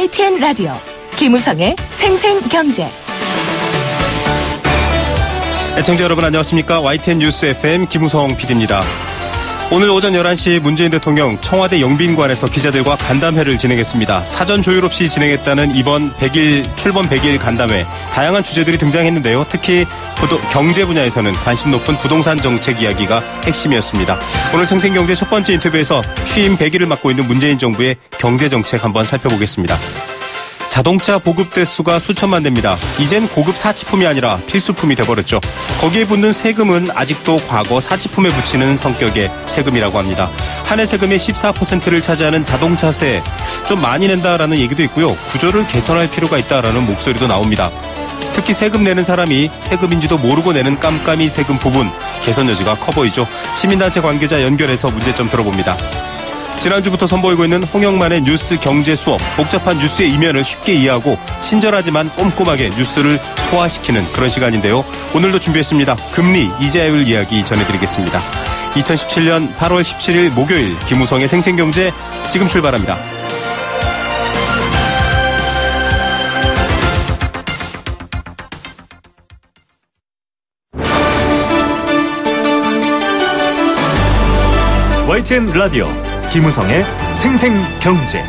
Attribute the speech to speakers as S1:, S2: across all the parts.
S1: YTN 라디오 김우성의 생생경제.
S2: 애청자 여러분 안녕하십니까? YTN 뉴스 FM 김우성 PD입니다. 오늘 오전 11시 문재인 대통령 청와대 영빈관에서 기자들과 간담회를 진행했습니다. 사전 조율 없이 진행했다는 이번 출범 100일 간담회. 다양한 주제들이 등장했는데요. 특히 경제 분야에서는 관심 높은 부동산 정책 이야기가 핵심이었습니다. 오늘 생생경제 첫 번째 인터뷰에서 취임 100일을 맡고 있는 문재인 정부의 경제 정책 한번 살펴보겠습니다. 자동차 보급 대수가 수천만 대입니다. 이젠 고급 사치품이 아니라 필수품이 돼버렸죠. 거기에 붙는 세금은 아직도 과거 사치품에 붙이는 성격의 세금이라고 합니다. 한 해 세금의 14%를 차지하는 자동차세 좀 많이 낸다라는 얘기도 있고요. 구조를 개선할 필요가 있다라는 목소리도 나옵니다. 특히 세금 내는 사람이 세금인지도 모르고 내는 깜깜이 세금 부분 개선 여지가 커 보이죠. 시민단체 관계자 연결해서 문제점 들어봅니다. 지난주부터 선보이고 있는 홍영만의 뉴스 경제 수업, 복잡한 뉴스의 이면을 쉽게 이해하고 친절하지만 꼼꼼하게 뉴스를 소화시키는 그런 시간인데요. 오늘도 준비했습니다. 금리, 이자율 이야기 전해드리겠습니다. 2017년 8월 17일 목요일 김우성의 생생경제 지금 출발합니다.
S3: YTN 라디오 김우성의 생생경제.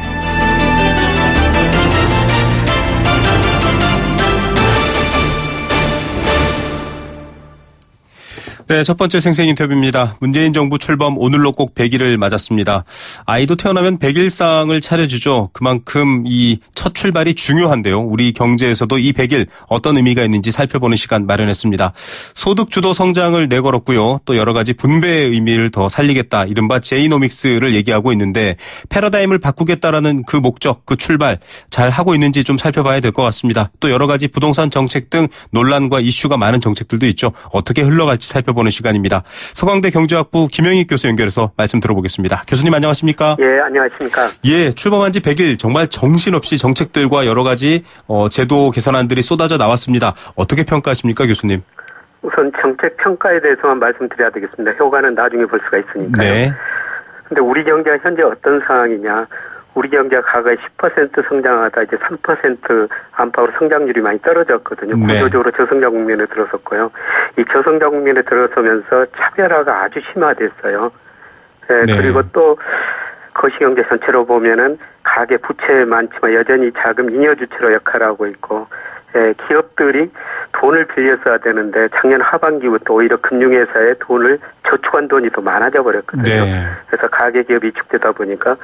S2: 네, 첫 번째 생생 인터뷰입니다. 문재인 정부 출범 오늘로 꼭 100일을 맞았습니다. 아이도 태어나면 100일상을 차려주죠. 그만큼 이 첫 출발이 중요한데요. 우리 경제에서도 이 100일 어떤 의미가 있는지 살펴보는 시간 마련했습니다. 소득 주도 성장을 내걸었고요. 또 여러 가지 분배의 의미를 더 살리겠다. 이른바 제이노믹스를 얘기하고 있는데 패러다임을 바꾸겠다라는 그 목적, 그 출발 잘 하고 있는지 좀 살펴봐야 될 것 같습니다. 또 여러 가지 부동산 정책 등 논란과 이슈가 많은 정책들도 있죠. 어떻게 흘러갈지 살펴보는 시간입니다. 서강대 경제학부 김영익 교수 연결해서 말씀 들어보겠습니다. 교수님 안녕하십니까?
S4: 예, 안녕하십니까?
S2: 예, 출범한 지 100일 정말 정신없이 정책들과 여러 가지 제도 개선안들이 쏟아져 나왔습니다. 어떻게 평가하십니까, 교수님?
S4: 우선 정책 평가에 대해서만 말씀드려야 되겠습니다. 효과는 나중에 볼 수가 있으니까요.
S2: 네.
S4: 근데 우리 경제가 현재 어떤 상황이냐? 우리 경제가 과거에 10% 성장하다 이제 3% 안팎으로 성장률이 많이 떨어졌거든요.
S2: 네.
S4: 구조적으로 저성장 국면에 들어섰고요. 이 저성장 국면에 들어서면서 차별화가 아주 심화됐어요. 네. 그리고 또 거시경제 전체로 보면은 가계 부채 많지만 여전히 자금 잉여 주체로 역할하고 있고, 기업들이 돈을 빌려 써야 되는데 작년 하반기부터 오히려 금융회사에 돈을 저축한 돈이 더 많아져 버렸거든요.
S2: 네. 그래서
S4: 가계 기업이 위축되다 보니까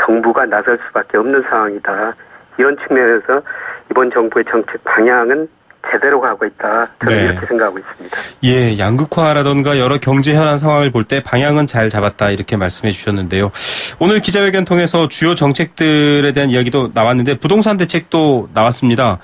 S4: 정부가 나설 수밖에 없는 상황이다. 이런 측면에서 이번 정부의 정책 방향은 제대로 가고 있다. 저는 이렇게 생각하고 있습니다.
S2: 예, 양극화라든가 여러 경제 현안 상황을 볼 때 방향은 잘 잡았다 이렇게 말씀해 주셨는데요. 오늘 기자회견 통해서 주요 정책들에 대한 이야기도 나왔는데 부동산 대책도 나왔습니다.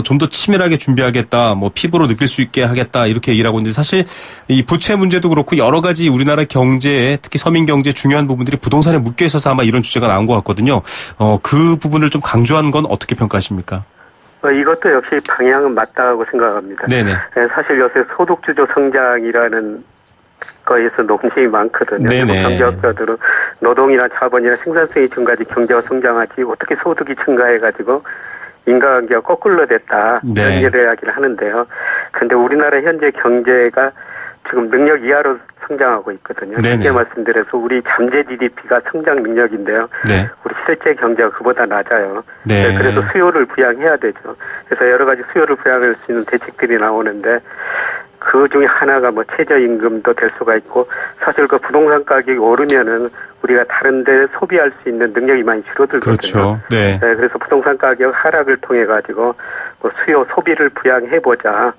S2: 좀 더 치밀하게 준비하겠다, 뭐 피부로 느낄 수 있게 하겠다 이렇게 얘기를 하고 있는데 사실 이 부채 문제도 그렇고 여러 가지 우리나라 경제에 특히 서민 경제 중요한 부분들이 부동산에 묶여 있어서 아마 이런 주제가 나온 것 같거든요. 그 부분을 좀 강조한 건 어떻게 평가하십니까?
S4: 이것도 역시 방향은 맞다고 생각합니다. 네네. 사실 요새 소득주도 성장이라는 거에서 논쟁이 많거든요. 경제학자들은 노동이나 자본이나 생산성이 증가하지 경제가 성장하지 어떻게 소득이 증가해가지고 인과관계가 거꾸로 됐다. 이런 이야기를 하는데요. 그런데 우리나라 현재 경제가 지금 능력 이하로 성장하고 있거든요. 쉽게 말씀드려서 우리 잠재 GDP가 성장 능력인데요. 우리 실제 경제가 그보다 낮아요. 그래서 수요를 부양해야 되죠. 그래서 여러 가지 수요를 부양할 수 있는 대책들이 나오는데 그 중에 하나가 뭐 최저임금도 될 수가 있고 사실 그 부동산 가격이 오르면은 우리가 다른 데 소비할 수 있는 능력이 많이 줄어들거든요.
S2: 그렇죠.
S4: 그래서 부동산 가격 하락을 통해 가지고 뭐 수요 소비를 부양해보자.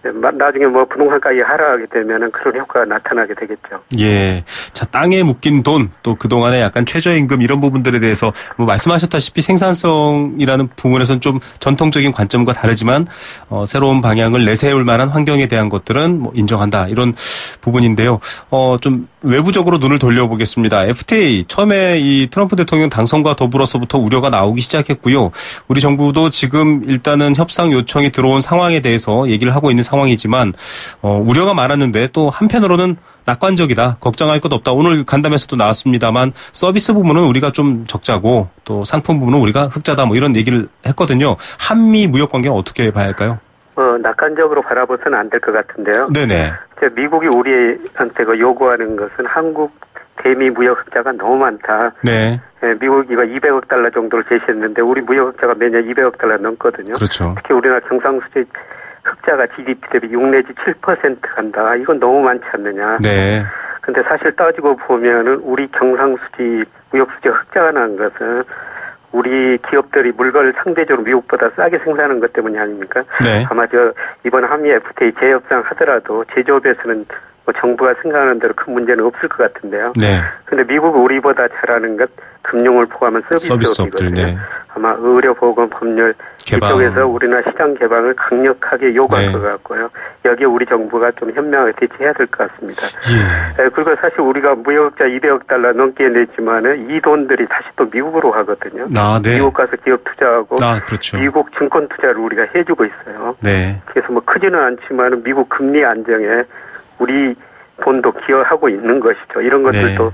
S4: 나중에 뭐 부동산 가격이 하락하게 되면은 그런 효과가 나타나게 되겠죠.
S2: 예. 자, 땅에 묶인 돈, 또 그동안에 약간 최저임금 이런 부분들에 대해서 뭐 말씀하셨다시피 생산성이라는 부분에서는 좀 전통적인 관점과 다르지만, 새로운 방향을 내세울 만한 환경에 대한 것들은 뭐 인정한다. 이런 부분인데요. 좀 외부적으로 눈을 돌려보겠습니다. FTA, 처음에 이 트럼프 대통령 당선과 더불어서부터 우려가 나오기 시작했고요. 우리 정부도 지금 일단은 협상 요청이 들어온 상황에 대해서 얘기를 하고 있는 상황이지만 우려가 많았는데 또 한편으로는 낙관적이다. 걱정할 것 없다. 오늘 간담회에서도 나왔습니다만 서비스 부분은 우리가 좀 적자고 또 상품 부분은 우리가 흑자다 뭐 이런 얘기를 했거든요. 한미 무역 관계는 어떻게 봐야 할까요?
S4: 낙관적으로 바라보서는 안 될 것 같은데요.
S2: 네네.
S4: 미국이 우리한테 요구하는 것은 한국 대미 무역 흑자가 너무 많다.
S2: 네.
S4: 미국이 200억 달러 정도를 제시했는데 우리 무역 흑자가 매년 200억 달러 넘거든요.
S2: 그렇죠.
S4: 특히 우리나라 경상수지 흑자가 GDP 대비 6 내지 7% 간다. 이건 너무 많지 않느냐.
S2: 네.
S4: 근데 사실 따지고 보면은 우리 경상수지 무역수지 흑자가 난 것은 우리 기업들이 물건을 상대적으로 미국보다 싸게 생산하는 것 때문이 아닙니까?
S2: 네.
S4: 아마 한미 FTA 재협상 하더라도 제조업에서는 정부가 생각하는 대로 큰 문제는 없을 것 같은데요.
S2: 네.
S4: 근데 미국은 우리보다 잘하는 것 금융을 포함한 서비스업이거든요. 네. 아마 의료, 보건, 법률 개방. 이쪽에서 우리나라 시장 개방을 강력하게 요구할 것 같고요. 여기에 우리 정부가 좀 현명하게 대처해야 될 것 같습니다. 예. 그리고 사실 우리가 무역자 200억 달러 넘게 냈지만은 이 돈들이 다시 또 미국으로 가거든요.
S2: 네.
S4: 미국 가서 기업 투자하고
S2: 그렇죠.
S4: 미국 증권 투자를 우리가 해주고 있어요.
S2: 네.
S4: 그래서 크지는 않지만은 미국 금리 안정에 우리 돈도 기여하고 있는 것이죠. 이런 것들도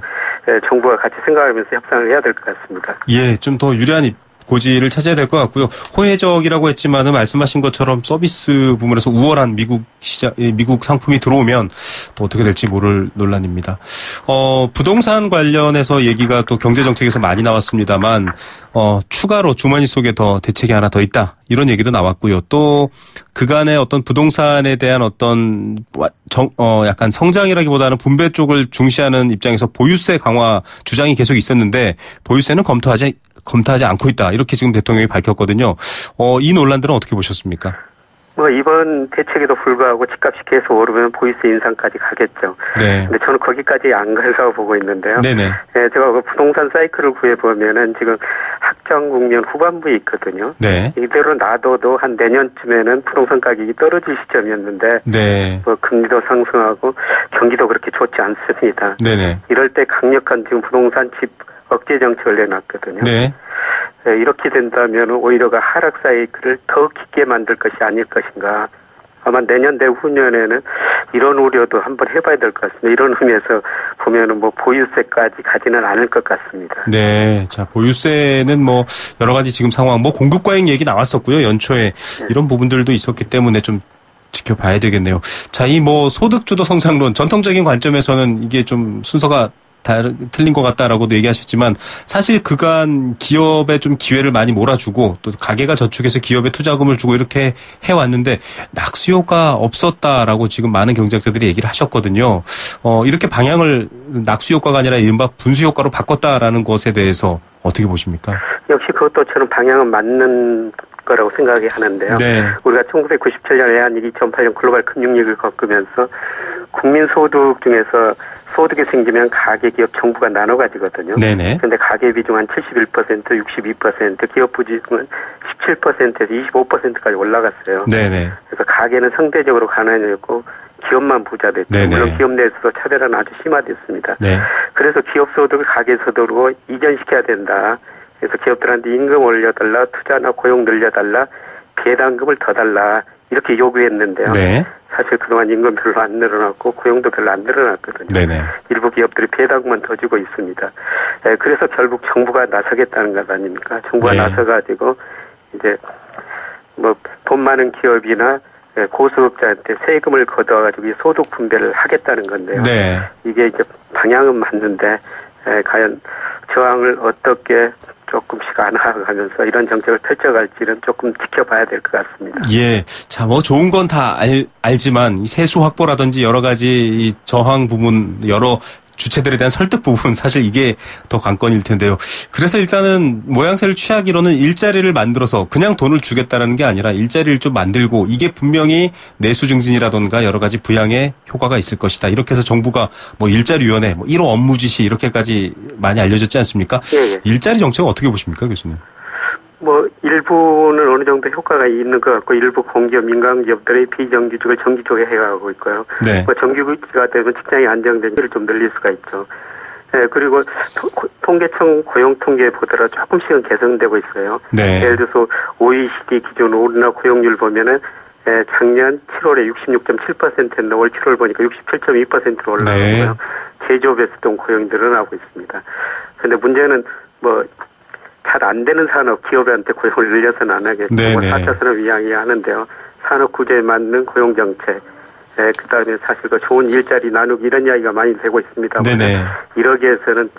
S4: 정부가 같이 생각하면서 협상을 해야 될 것 같습니다.
S2: 예, 좀 더 유리한 고지를 찾아야 될 것 같고요. 호혜적이라고 했지만은 말씀하신 것처럼 서비스 부분에서 우월한 미국 상품이 들어오면 또 어떻게 될지 모를 논란입니다. 부동산 관련해서 얘기가 또 경제정책에서 많이 나왔습니다만, 추가로 주머니 속에 더 대책이 하나 더 있다. 이런 얘기도 나왔고요. 또 그간의 어떤 부동산에 대한 어떤 약간 성장이라기보다는 분배 쪽을 중시하는 입장에서 보유세 강화 주장이 계속 있었는데 보유세는 검토하지 않고 있다. 이렇게 지금 대통령이 밝혔거든요. 이 논란들은 어떻게 보셨습니까?
S4: 이번 대책에도 불구하고 집값이 계속 오르면 보유세 인상까지 가겠죠. 네. 근데 저는 거기까지 안 가려고 보고 있는데요.
S2: 네네.
S4: 제가 부동산 사이클을 구해보면은 지금 확정 국면 후반부에 있거든요.
S2: 네.
S4: 이대로 놔둬도 한 내년쯤에는 부동산 가격이 떨어질 시점이었는데.
S2: 네.
S4: 금리도 상승하고 경기도 그렇게 좋지 않습니다.
S2: 네네.
S4: 이럴 때 강력한 지금 부동산 집 억제 정책을 내놨거든요.
S2: 네.
S4: 이렇게 된다면 오히려가 하락 사이클을 더 깊게 만들 것이 아닐 것인가. 아마 내년 내후년에는 이런 우려도 한번 해봐야 될 것 같습니다. 이런 의미에서 보면은 보유세까지 가지는 않을 것 같습니다.
S2: 네. 자, 보유세는 여러 가지 지금 상황, 공급 과잉 얘기 나왔었고요. 연초에 이런 부분들도 있었기 때문에 좀 지켜봐야 되겠네요. 자, 이 소득주도 성장론, 전통적인 관점에서는 이게 좀 순서가 틀린 것 같다라고도 얘기하셨지만 사실 그간 기업에 좀 기회를 많이 몰아주고 또 가계가 저축해서 기업에 투자금을 주고 이렇게 해왔는데 낙수효과 없었다라고 지금 많은 경제학자들이 얘기를 하셨거든요. 이렇게 방향을 낙수효과가 아니라 이른바 분수효과로 바꿨다라는 것에 대해서 어떻게 보십니까? 역시
S4: 그것도 저는 방향은 맞는 거라고 생각이 하는데요.
S2: 네.
S4: 우리가 1997년 외환위기, 2008년 글로벌 금융위기를 겪으면서 국민소득 중에서 소득이 생기면 가계, 기업, 정부가 나눠 가지거든요.
S2: 네네.
S4: 그런데 가계 비중은 71%, 62%, 기업 비중은 17%에서 25%까지 올라갔어요.
S2: 네네.
S4: 그래서 가계는 상대적으로 가난해졌고 기업만 부자 됐죠.
S2: 네네.
S4: 물론 기업 내에서도 차별화는 아주 심화됐습니다.
S2: 네.
S4: 그래서 기업 소득을 가계 소득으로 이전시켜야 된다. 그래서 기업들한테 임금 올려달라, 투자나 고용 늘려달라, 배당금을 더 달라 이렇게 요구했는데요.
S2: 네.
S4: 사실 그동안 임금 별로 안 늘어났고 고용도 별로 안 늘어났거든요.
S2: 네네.
S4: 일부 기업들이 배당금만 더 주고 있습니다. 그래서 결국 정부가 나서겠다는 것 아닙니까? 정부가 나서가지고 이제 돈 많은 기업이나 고소득자한테 세금을 걷어가지고 소득 분배를 하겠다는 건데요.
S2: 네.
S4: 이게 이제 방향은 맞는데 과연 저항을 어떻게 조금씩 안아가면서 이런 정책을 펼쳐갈지는 조금 지켜봐야 될 것 같습니다.
S2: 예. 자, 좋은 건 다 알지만 세수 확보라든지 여러 가지 이 저항 부분, 여러 주체들에 대한 설득 부분 사실 이게 더 관건일 텐데요. 그래서 일단은 모양새를 취하기로는 일자리를 만들어서 그냥 돈을 주겠다라는 게 아니라 일자리를 좀 만들고 이게 분명히 내수 증진이라든가 여러 가지 부양에 효과가 있을 것이다. 이렇게 해서 정부가 일자리위원회, 1호 업무 지시 이렇게까지 많이 알려졌지 않습니까?
S4: 예.
S2: 일자리 정책은 어떻게 보십니까, 교수님?
S4: 일부는 어느 정도 효과가 있는 것 같고, 일부 공기업, 민간기업들의 비정규직을 정규직에 해가고 있고요. 네. 정규직가 되면 직장이 안정된 일을 좀 늘릴 수가 있죠. 그리고 통계청 고용통계 보더라 조금씩은 개선되고 있어요.
S2: 네.
S4: 예를 들어서 OECD 기준 우리나라 고용률 보면은 작년 7월에 66.7%였는데 올 7월 보니까 67.2%로 올라가고요. 제조업에서도 고용이 늘어나고 있습니다. 그런데 문제는 잘 안 되는 산업, 기업한테 고용을 늘려서는 안 하겠고 4차 산업 이야기하는데요. 산업 구조에 맞는 고용 정책, 그다음에 사실 좋은 일자리 나누기 이런 이야기가 많이 되고 있습니다만 이러기 위해서는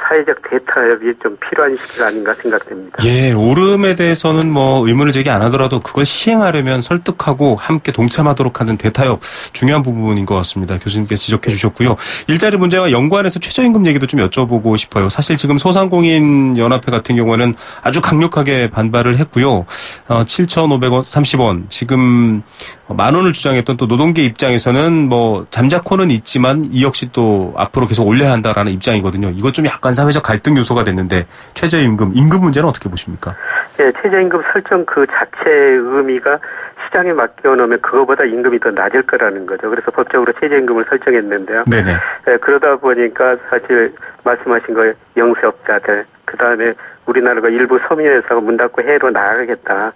S4: 사회적 대타협이 좀 필요한 시기가 아닌가 생각됩니다.
S2: 예, 오름에 대해서는 의문을 제기 안 하더라도 그걸 시행하려면 설득하고 함께 동참하도록 하는 대타협 중요한 부분인 것 같습니다. 교수님께서 지적해 주셨고요. 일자리 문제와 연관해서 최저임금 얘기도 좀 여쭤보고 싶어요. 사실 지금 소상공인 연합회 같은 경우에는 아주 강력하게 반발을 했고요. 7,530원 지금 10,000원을 주장했던 또 노동계 입장에서는 잠자코는 있지만 이 역시 또 앞으로 계속 올려야 한다라는 입장이거든요. 이것 좀 약간 사회적 갈등 요소가 됐는데 최저임금, 임금 문제는 어떻게 보십니까?
S4: 네, 최저임금 설정 그 자체의 의미가 시장에 맡겨놓으면 그거보다 임금이 더 낮을 거라는 거죠. 그래서 법적으로 최저임금을 설정했는데요. 네네. 그러다 보니까 사실 말씀하신 거 영세업자들, 그다음에 우리나라가 일부 섬유회사가 문 닫고 해외로 나가겠다.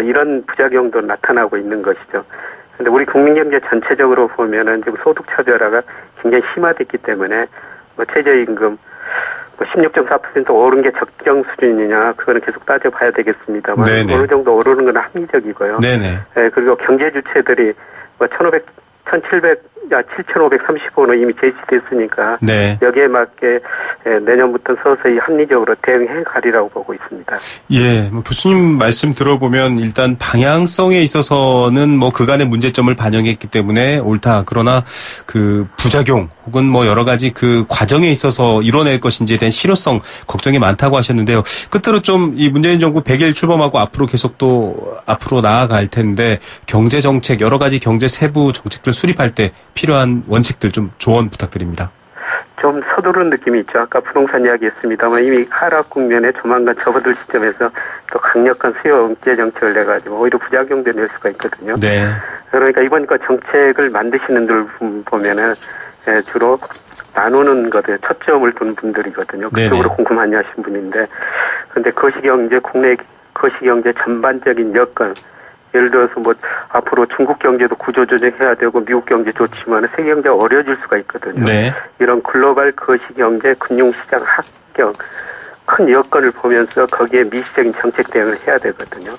S4: 이런 부작용도 나타나고 있는 것이죠. 그런데 우리 국민경제 전체적으로 보면은 지금 소득차별화가 굉장히 심화됐기 때문에 최저임금 16.4% 오른 게 적정 수준이냐 그거는 계속 따져봐야 되겠습니다만 어느 정도 오르는 건 합리적이고요. 그리고 경제 주체들이 7,530원은 이미 제시됐으니까 여기에 맞게 내년부터 서서히 합리적으로 대응해 가리라고 보고 있습니다.
S2: 예, 교수님 말씀 들어보면 일단 방향성에 있어서는 그간의 문제점을 반영했기 때문에 옳다. 그러나 그 부작용 혹은 여러 가지 그 과정에 있어서 이뤄낼 것인지에 대한 실효성 걱정이 많다고 하셨는데요. 끝으로 좀 이 문재인 정부 100일 출범하고 앞으로 계속 또 앞으로 나아갈 텐데 경제 정책 여러 가지 경제 세부 정책들 수립할 때 필요한 원칙들 좀 조언 부탁드립니다.
S4: 좀 서두른 느낌이 있죠. 아까 부동산 이야기했습니다만 이미 하락 국면에 조만간 접어들 시점에서 또 강력한 수요 억제 정책을 내가지고 오히려 부작용도 낼 수가 있거든요. 그러니까 이번 거 정책을 만드시는 분들 보면은 주로 나누는 것에 초점을 둔 분들이거든요. 그쪽으로 궁금하냐 하신 분인데, 그런데 거시경제, 국내 거시경제 전반적인 여건, 예를 들어서 앞으로 중국 경제도 구조조정해야 되고 미국 경제 좋지만 세계 경제가 어려워질 수가 있거든요. 이런 글로벌 거시경제, 금융시장 합격, 큰 여건을 보면서 거기에 미시적인 정책 대응을 해야 되거든요.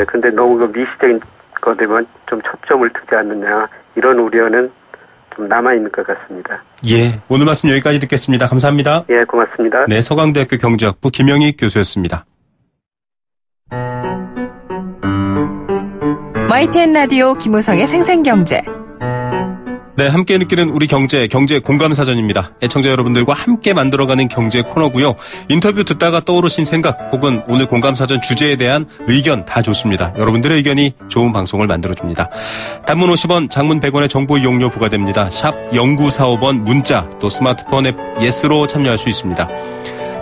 S4: 근데 너무 미시적인 것 되면 좀 초점을 두지 않느냐, 이런 우려는 좀 남아있는 것 같습니다.
S2: 예, 오늘 말씀 여기까지 듣겠습니다. 감사합니다.
S4: 예, 고맙습니다.
S2: 네, 서강대학교 경제학부 김영익 교수였습니다.
S1: YTN 라디오 김우성의 생생경제.
S2: 네, 함께 느끼는 우리 경제 공감사전입니다. 애청자 여러분들과 함께 만들어가는 경제 코너고요. 인터뷰 듣다가 떠오르신 생각 혹은 오늘 공감사전 주제에 대한 의견 다 좋습니다. 여러분들의 의견이 좋은 방송을 만들어줍니다. 단문 50원, 장문 100원의 정보 이용료 부과됩니다. 샵 0945번 문자 또 스마트폰 앱 예스로 참여할 수 있습니다.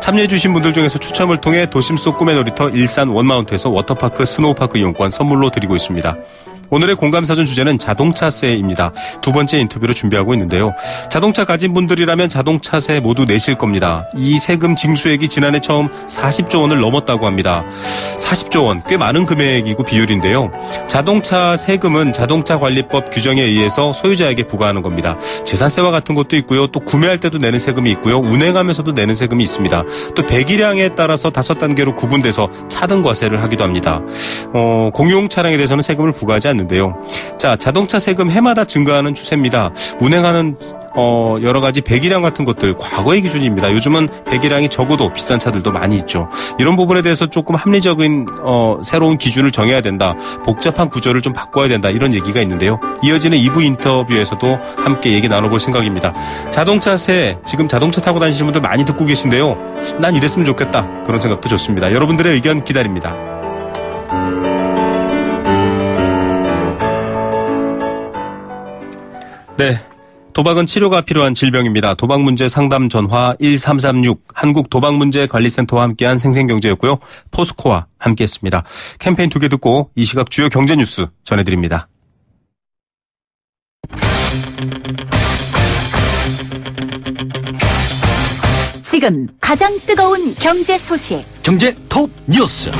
S2: 참여해주신 분들 중에서 추첨을 통해 도심 속 꿈의 놀이터 일산 원마운트에서 워터파크 스노우파크 이용권 선물로 드리고 있습니다. 오늘의 공감사전 주제는 자동차세입니다. 두 번째 인터뷰로 준비하고 있는데요. 자동차 가진 분들이라면 자동차세 모두 내실 겁니다. 이 세금 징수액이 지난해 처음 40조 원을 넘었다고 합니다. 40조 원, 꽤 많은 금액이고 비율인데요. 자동차 세금은 자동차관리법 규정에 의해서 소유자에게 부과하는 겁니다. 재산세와 같은 것도 있고요. 또 구매할 때도 내는 세금이 있고요. 운행하면서도 내는 세금이 있습니다. 또 배기량에 따라서 5단계로 구분돼서 차등과세를 하기도 합니다. 공용 차량에 대해서는 세금을 부과하지 않는데요. 자, 자동차 세금 해마다 증가하는 추세입니다. 운행하는 여러 가지 배기량 같은 것들 과거의 기준입니다. 요즘은 배기량이 적어도 비싼 차들도 많이 있죠. 이런 부분에 대해서 조금 합리적인 새로운 기준을 정해야 된다. 복잡한 구조를 좀 바꿔야 된다. 이런 얘기가 있는데요. 이어지는 2부 인터뷰에서도 함께 얘기 나눠볼 생각입니다. 자동차세, 지금 자동차 타고 다니시는 분들 많이 듣고 계신데요. 난 이랬으면 좋겠다. 그런 생각도 좋습니다. 여러분들의 의견 기다립니다. 네. 도박은 치료가 필요한 질병입니다. 도박문제 상담 전화 1336 한국도박문제관리센터와 함께한 생생경제였고요. 포스코와 함께했습니다. 캠페인 2개 듣고 이 시각 주요 경제 뉴스 전해드립니다.
S1: 지금 가장 뜨거운 경제 소식.
S3: 경제 톱 뉴스.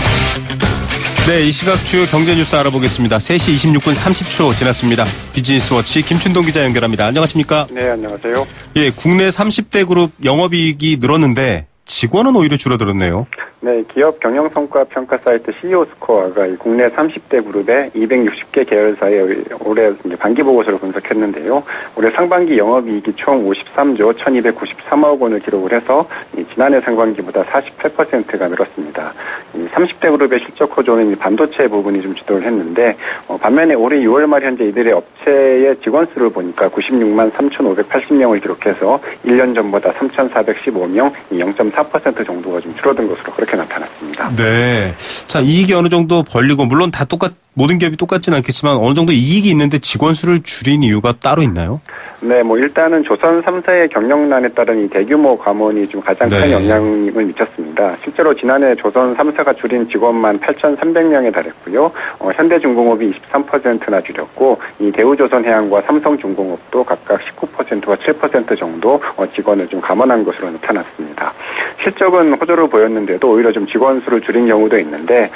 S2: 네, 이 시각 주요 경제 뉴스 알아보겠습니다. 3시 26분 30초 지났습니다. 비즈니스워치 김춘동 기자 연결합니다. 안녕하십니까?
S5: 네, 안녕하세요.
S2: 예, 국내 30대 그룹 영업이익이 늘었는데 직원은 오히려 줄어들었네요.
S5: 네, 기업 경영성과 평가 사이트 CEO 스코어가 국내 30대 그룹의 260개 계열사의 올해 반기 보고서를 분석했는데요. 올해 상반기 영업이익이 총 53조 1,293억 원을 기록을 해서 지난해 상반기보다 48%가 늘었습니다. 이 30대 그룹의 실적 호조는 반도체 부분이 좀 주도를 했는데 반면에 올해 6월 말 현재 이들의 업체의 직원 수를 보니까 96만 3,580명을 기록해서 1년 전보다 3,415명, 0.4% 정도가 좀 줄어든 것으로 그렇게 나타났습니다.
S2: 네. 자, 이익이 어느 정도 벌리고, 물론 다 모든 기업이 똑같지는 않겠지만 어느 정도 이익이 있는데 직원 수를 줄인 이유가 따로 있나요?
S5: 네, 일단은 조선 3사의 경영난에 따른 이 대규모 감원이 좀 가장 큰 영향을 미쳤습니다. 실제로 지난해 조선 3사가 줄인 직원만 8,300명에 달했고요. 현대중공업이 23%나 줄였고, 이 대우조선해양과 삼성중공업도 각각 19%와 7% 정도 직원을 좀 감원한 것으로 나타났습니다. 실적은 호조를 보였는데도 오히려 좀 직원 수를 줄인 경우도 있는데,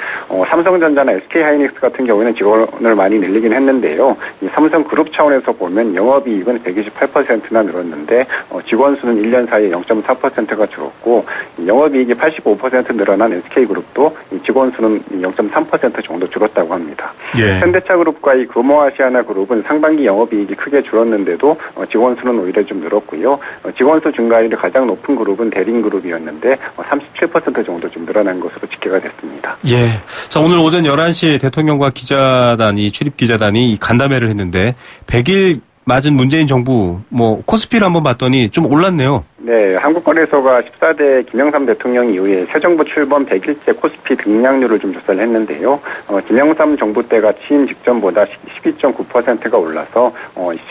S5: 삼성전자나 SK하이닉스 같은 경우에는 직원을 많이 늘리긴 했는데요. 이 삼성그룹 차원에서 보면 영업이익은 128%나 늘었는데 직원 수는 1년 사이에 0.4%가 줄었고, 영업이익이 85% 늘어난 SK그룹도 직원 수는 0.3% 정도 줄었다고 합니다. 예. 현대차그룹과 이 금호아시아나그룹은 상반기 영업이익이 크게 줄었는데도 직원 수는 오히려 좀 늘었고요. 직원 수 증가율이 가장 높은 그룹은 대림그룹이었는데 37% 정도 좀 늘어난 것으로 집계가 됐습니다.
S2: 예. 자, 오늘 오전 11시에 대통령과 출입 기자단이 간담회를 했는데 100일 맞은 문재인 정부 코스피를 한번 봤더니 좀 올랐네요.
S5: 네, 한국거래소가 14대 김영삼 대통령 이후에 새 정부 출범 100일째 코스피 등락률을 좀 조사를 했는데요. 김영삼 정부 때가 취임 직전보다 12.9%가 올라서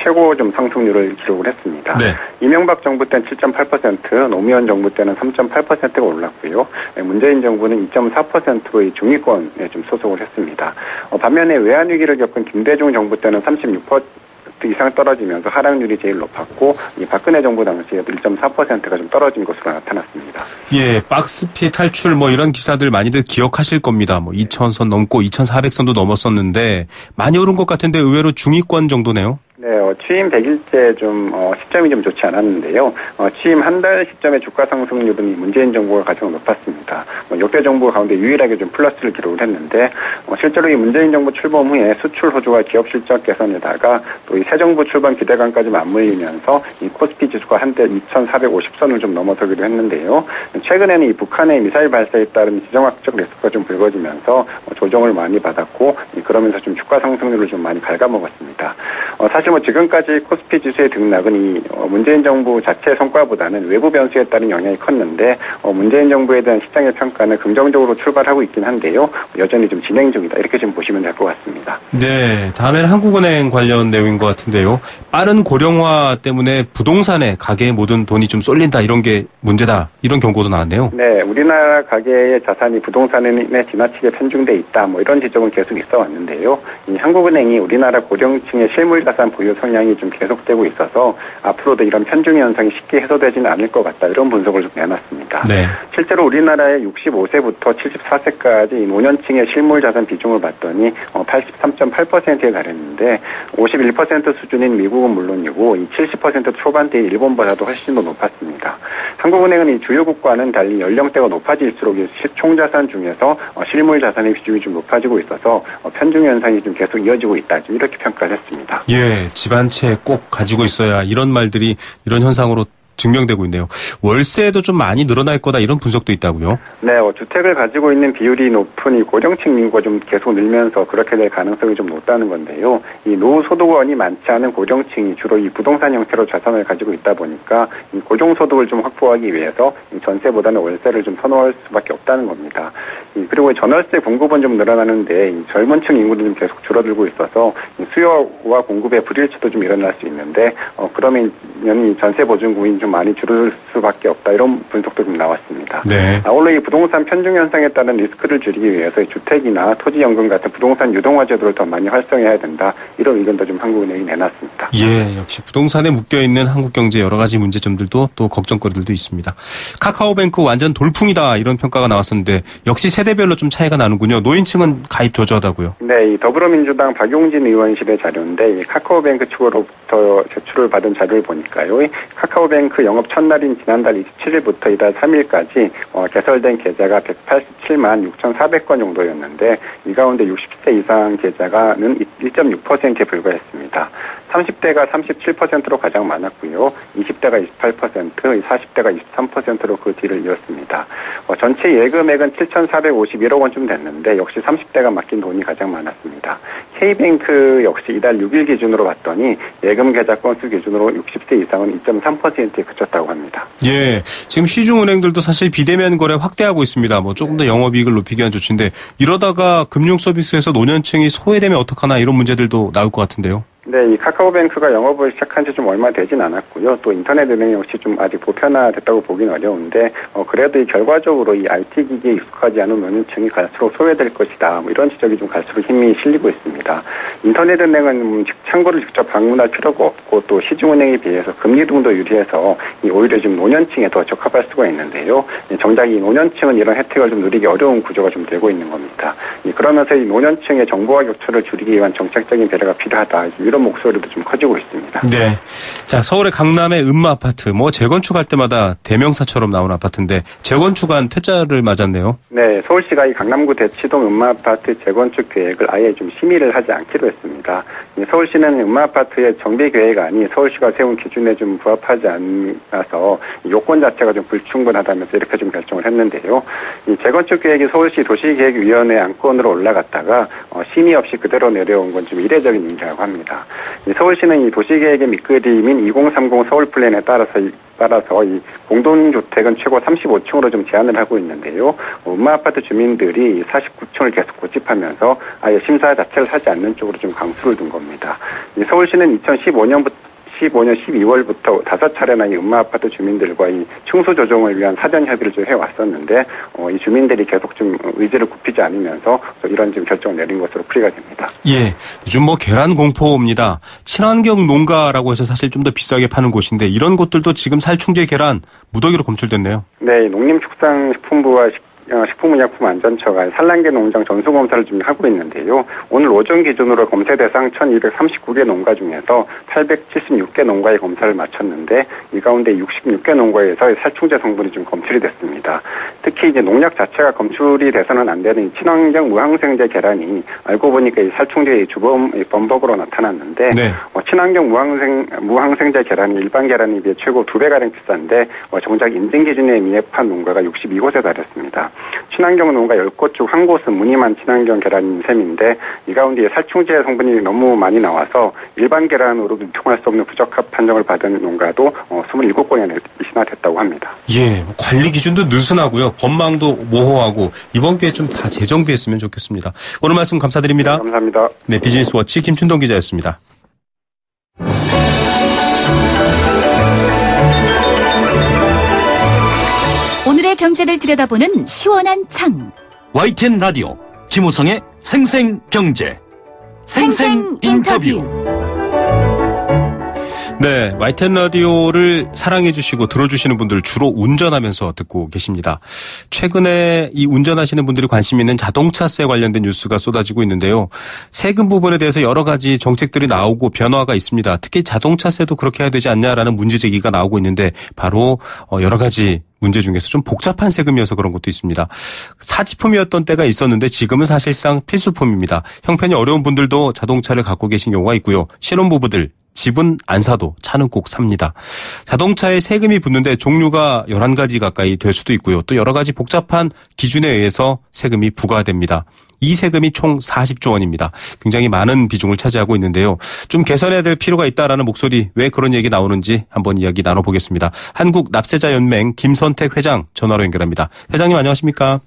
S5: 최고 좀 상승률을 기록을 했습니다. 네. 이명박 정부 때는 7.8%, 노무현 정부 때는 3.8%가 올랐고요. 문재인 정부는 2.4%의 중위권에 좀 소속을 했습니다. 반면에 외환위기를 겪은 김대중 정부 때는 36% 이상 떨어지면서 하락률이 제일 높았고, 이 박근혜 정부 당시에도 1.4%가 좀 떨어진 것으로 나타났습니다.
S2: 예, 박스피 탈출 이런 기사들 많이들 기억하실 겁니다. 2,000선 넘고 2,400선도 넘었었는데 많이 오른 것 같은데 의외로 중위권 정도네요.
S5: 네, 취임 100일째 시점이 좀 좋지 않았는데요. 취임 한 달 시점의 주가 상승률은 문재인 정부가 가장 높았습니다. 역대 정부 가운데 유일하게 좀 플러스를 기록을 했는데, 실제로 이 문재인 정부 출범 후에 수출 호조와 기업 실적 개선에다가 또 이 새 정부 출범 기대감까지 맞물리면서 이 코스피 지수가 한때 2,450선을 좀 넘어서기도 했는데요. 최근에는 이 북한의 미사일 발사에 따른 지정학적 리스크가 좀 불거지면서 조정을 많이 받았고, 그러면서 좀 주가 상승률을 좀 많이 갉아먹었습니다. 사실 지금까지 코스피 지수의 등락은 이 문재인 정부 자체 성과보다는 외부 변수에 따른 영향이 컸는데, 문재인 정부에 대한 시장의 평가는 긍정적으로 출발하고 있긴 한데요. 여전히 좀 진행 중이다. 이렇게 좀 보시면 될 것 같습니다.
S2: 네, 다음에는 한국은행 관련 내용인 것 같은데요. 빠른 고령화 때문에 부동산에 가계의 모든 돈이 좀 쏠린다. 이런 게 문제다. 이런 경고도 나왔네요.
S5: 네, 우리나라 가계의 자산이 부동산에 지나치게 편중돼 있다. 이런 지적은 계속 있어 왔는데요. 이 한국은행이 우리나라 고령층의 실물 자산 보유 성향이 좀 계속되고 있어서 앞으로도 이런 편중 현상이 쉽게 해소되지는 않을 것 같다. 이런 분석을 좀 내놨습니다. 네. 실제로 우리나라의 65세부터 74세까지 이 노년층의 실물 자산 비중을 봤더니 83.8%에 달했는데 51% 수준인 미국은 물론이고 이 70% 초반대의 일본보다도 훨씬 더 높았습니다. 한국은행은 이 주요국과는 달리 연령대가 높아질수록 총자산 중에서 실물 자산의 비중이 좀 높아지고 있어서 편중 현상이 좀 계속 이어지고 있다. 좀 이렇게 평가를 했습니다.
S2: 예, 집 한 채 꼭 가지고 있어야 이런 말들이 이런 현상으로 증명되고 있네요. 월세도 좀 많이 늘어날 거다 이런 분석도 있다고요?
S5: 네, 주택을 가지고 있는 비율이 높은 이 고령층 인구가 좀 계속 늘면서 그렇게 될 가능성이 좀 높다는 건데요. 이 노후소득원이 많지 않은 고령층이 주로 이 부동산 형태로 자산을 가지고 있다 보니까 이 고정소득을 좀 확보하기 위해서 이 전세보다는 월세를 좀 선호할 수밖에 없다는 겁니다. 그리고 전월세 공급은 좀 늘어나는데 이 젊은층 인구도 좀 계속 줄어들고 있어서 이 수요와 공급의 불일치도 좀 일어날 수 있는데 그러면 이 전세 보증금이 좀 많이 줄을 수밖에 없다 이런 분석도 좀 나왔습니다.
S2: 네.
S5: 아울러 이 부동산 편중 현상에 따른 리스크를 줄이기 위해서 주택이나 토지연금 같은 부동산 유동화 제도를 더 많이 활성화해야 된다 이런 의견도 좀 한국은행이 내놨습니다.
S2: 예, 역시 부동산에 묶여 있는 한국 경제 여러 가지 문제점들도 또 걱정거리들도 있습니다. 카카오뱅크 완전 돌풍이다 이런 평가가 나왔었는데 역시 세대별로 좀 차이가 나는군요. 노인층은 가입 저조하다고요.
S5: 네, 이 더불어민주당 박용진 의원실의 자료인데 이 카카오뱅크 측으로부터 제출을 받은 자료를 보니까요. 카카오뱅크 영업 첫날인 지난달 27일부터 이달 3일까지 개설된 계좌가 187만 6,400건 정도였는데 이 가운데 60세 이상 계좌가는 1.6%에 불과했습니다. 30대가 37%로 가장 많았고요. 20대가 28%, 40대가 23%로 그 뒤를 이었습니다. 전체 예금액은 7,451억 원쯤 됐는데 역시 30대가 맡긴 돈이 가장 많았습니다. K뱅크 역시 이달 6일 기준으로 봤더니 예금 계좌 건수 기준으로 60세 이상은 2.3%에 그쳤다고 합니다.
S2: 예, 지금 시중은행들도 사실 비대면 거래 확대하고 있습니다. 뭐 조금 더 영업이익을 높이기 위한 조치인데 이러다가 금융 서비스에서 노년층이 소외되면 어떡하나 이런 문제들도 나올 것 같은데요.
S5: 네, 이 카카오뱅크가 영업을 시작한 지 좀 얼마 되진 않았고요. 또 인터넷 은행 역시 좀 아직 보편화됐다고 보긴 어려운데, 그래도 이 결과적으로 이 IT 기기에 익숙하지 않은 노년층이 갈수록 소외될 것이다. 뭐 이런 지적이 좀 갈수록 힘이 실리고 있습니다. 인터넷 은행은 창구를 직접 방문할 필요가 없고 또 시중은행에 비해서 금리 등도 유리해서 오히려 지금 노년층에 더 적합할 수가 있는데요. 정작 이 노년층은 이런 혜택을 좀 누리기 어려운 구조가 좀 되고 있는 겁니다. 그러면서 이 노년층의 정보화 격차를 줄이기 위한 정책적인 배려가 필요하다. 이런 목소리도 좀 커지고 있습니다.
S2: 네. 자, 서울의 강남의 음마아파트, 뭐 재건축할 때마다 대명사처럼 나오는 아파트인데 재건축한 퇴짜를 맞았네요.
S5: 네, 서울시가 이 강남구 대치동 음마아파트 재건축 계획을 아예 좀 심의를 하지 않기로 했습니다. 서울시는 음마아파트의 정비 계획안이 서울시가 세운 기준에 좀 부합하지 않아서 요건 자체가 좀 불충분하다면서 이렇게 좀 결정을 했는데요. 이 재건축 계획이 서울시 도시계획위원회 안건으로 올라갔다가 심의 없이 그대로 내려온 건 좀 이례적인 일이라고 합니다. 서울시는 이 도시계획의 밑그림인 2030 서울 플랜에 따라서 이 공동주택은 최고 35층으로 좀 제한을 하고 있는데요. 음마아파트 주민들이 49층을 계속 고집하면서 아예 심사 자체를 하지 않는 쪽으로 좀 강수를 둔 겁니다. 이 서울시는 2015년 12월부터 5차례나 이 음마아파트 주민들과 이 층수 조정을 위한 사전 협의를 좀 해왔었는데, 이 주민들이 계속 좀 의지를 굽히지 않으면서 이런 지금 결정을 내린 것으로 풀이가 됩니다.
S2: 예. 요즘 뭐 계란 공포입니다. 친환경 농가라고 해서 사실 좀 더 비싸게 파는 곳인데 이런 곳들도 지금 살충제 계란 무더기로 검출됐네요.
S5: 네, 농림축산식품부와 식품의약품안전처가 산란계 농장 전수검사를 좀 하고 있는데요. 오늘 오전 기준으로 검사 대상 1239개 농가 중에서 876개 농가의 검사를 마쳤는데 이 가운데 66개 농가에서 살충제 성분이 좀 검출이 됐습니다. 특히 이제 농약 자체가 검출이 돼서는 안 되는 친환경 무항생제 계란이 알고 보니까 이 살충제의 주범 범벅으로 나타났는데
S2: 네.
S5: 친환경 무항생제 계란이 일반 계란에 비해 최고 2배가량 비싼데 정작 인증 기준에 미흡한 농가가 62곳에 달했습니다. 친환경 농가 10곳 중 한 곳은 무늬만 친환경 계란인 셈인데 이 가운데 살충제 성분이 너무 많이 나와서 일반 계란으로 유통할 수 없는 부적합 판정을 받은 농가도 27곳이나 됐다고 합니다.
S2: 예, 관리 기준도 느슨하고요. 법망도 모호하고 이번 기회에 좀 다 재정비했으면 좋겠습니다. 오늘 말씀 감사드립니다.
S5: 네, 감사합니다.
S2: 네, 비즈니스워치 김춘동 기자였습니다.
S6: 오늘의 경제를 들여다보는 시원한 창.
S3: YTN 라디오 김우성의 생생경제 생생인터뷰.
S2: 네, YTN 라디오를 사랑해 주시고 들어주시는 분들 주로 운전하면서 듣고 계십니다. 최근에 이 운전하시는 분들이 관심 있는 자동차세 관련된 뉴스가 쏟아지고 있는데요. 세금 부분에 대해서 여러 가지 정책들이 나오고 변화가 있습니다. 특히 자동차세도 그렇게 해야 되지 않냐라는 문제 제기가 나오고 있는데 바로 여러 가지 문제 중에서 좀 복잡한 세금이어서 그런 것도 있습니다. 사치품이었던 때가 있었는데 지금은 사실상 필수품입니다. 형편이 어려운 분들도 자동차를 갖고 계신 경우가 있고요. 신혼부부들 집은 안 사도 차는 꼭 삽니다. 자동차에 세금이 붙는데 종류가 11가지 가까이 될 수도 있고요. 또 여러 가지 복잡한 기준에 의해서 세금이 부과됩니다. 이 세금이 총 40조 원입니다. 굉장히 많은 비중을 차지하고 있는데요. 좀 개선해야 될 필요가 있다라는 목소리, 왜 그런 얘기 나오는지 한번 이야기 나눠보겠습니다. 한국납세자연맹 김선택 회장 전화로 연결합니다. 회장님 안녕하십니까?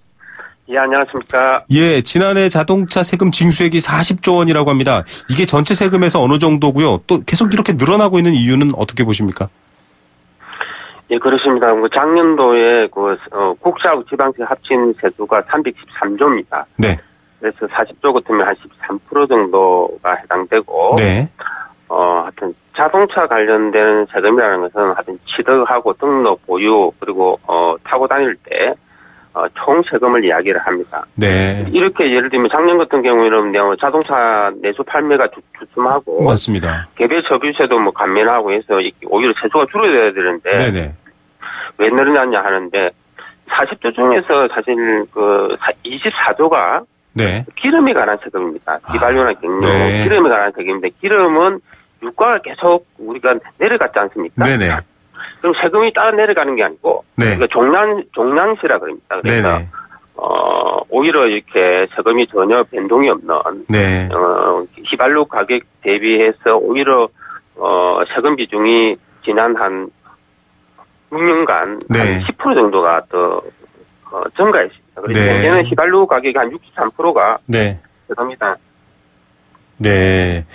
S4: 예, 안녕하십니까.
S2: 예, 지난해 자동차 세금 징수액이 40조 원이라고 합니다. 이게 전체 세금에서 어느 정도고요? 또 계속 이렇게 늘어나고 있는 이유는 어떻게 보십니까?
S7: 예, 그렇습니다. 작년도에 국세하고 지방세 합친 세수가 313조입니다.
S2: 네.
S7: 그래서 40조 같으면 한 13% 정도가 해당되고,
S2: 네.
S7: 하여튼 자동차 관련된 세금이라는 것은 하여튼 취득하고 등록, 보유, 그리고 타고 다닐 때 총 세금을 이야기를 합니다.
S2: 네.
S7: 이렇게 예를 들면 작년 같은 경우에는 자동차 내수 판매가 주춤하고,
S2: 맞습니다.
S7: 개별 소비세도 감면하고 해서 오히려 세수가 줄어들어야 되는데,
S2: 네네.
S7: 왜 늘어났냐 하는데 40조 중에서 사실 24조가
S2: 네.
S7: 기름에 관한 세금입니다. 휘발유나 경유,
S2: 네.
S7: 기름에 관한 세금인데 기름은 유가가 계속 우리가 내려갔지 않습니까?
S2: 네네.
S7: 그럼 세금이 따라 내려가는 게 아니고
S2: 네.
S7: 그러니까 종량시라 그럽니다. 그래서
S2: 네네.
S7: 오히려 이렇게 세금이 전혀 변동이 없는
S2: 네.
S7: 휘발유 가격 대비해서 오히려 세금 비중이 지난 한 6년간
S2: 네.
S7: 한 10% 정도가 더 증가했습니다. 그래서
S2: 네.
S7: 현재는 휘발유 가격이 한 63%가
S2: 네.
S7: 됩니다.
S2: 네.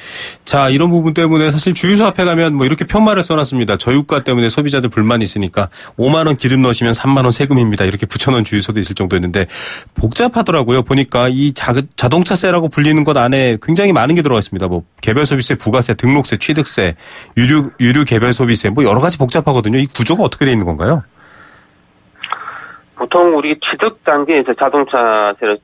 S2: 자, 이런 부분 때문에 사실 주유소 앞에 가면 이렇게 편말을 써놨습니다. 저유가 때문에 소비자들 불만이 있으니까 5만 원 기름 넣으시면 3만 원 세금입니다. 이렇게 붙여놓은 주유소도 있을 정도였는데 복잡하더라고요. 보니까 이 자동차세라고 불리는 것 안에 굉장히 많은 게 들어가 있습니다. 개별 소비세, 부가세, 등록세, 취득세, 유류 개별 소비세 여러 가지 복잡하거든요. 이 구조가 어떻게 돼 있는 건가요?
S7: 보통 우리 취득 단계에서 자동차를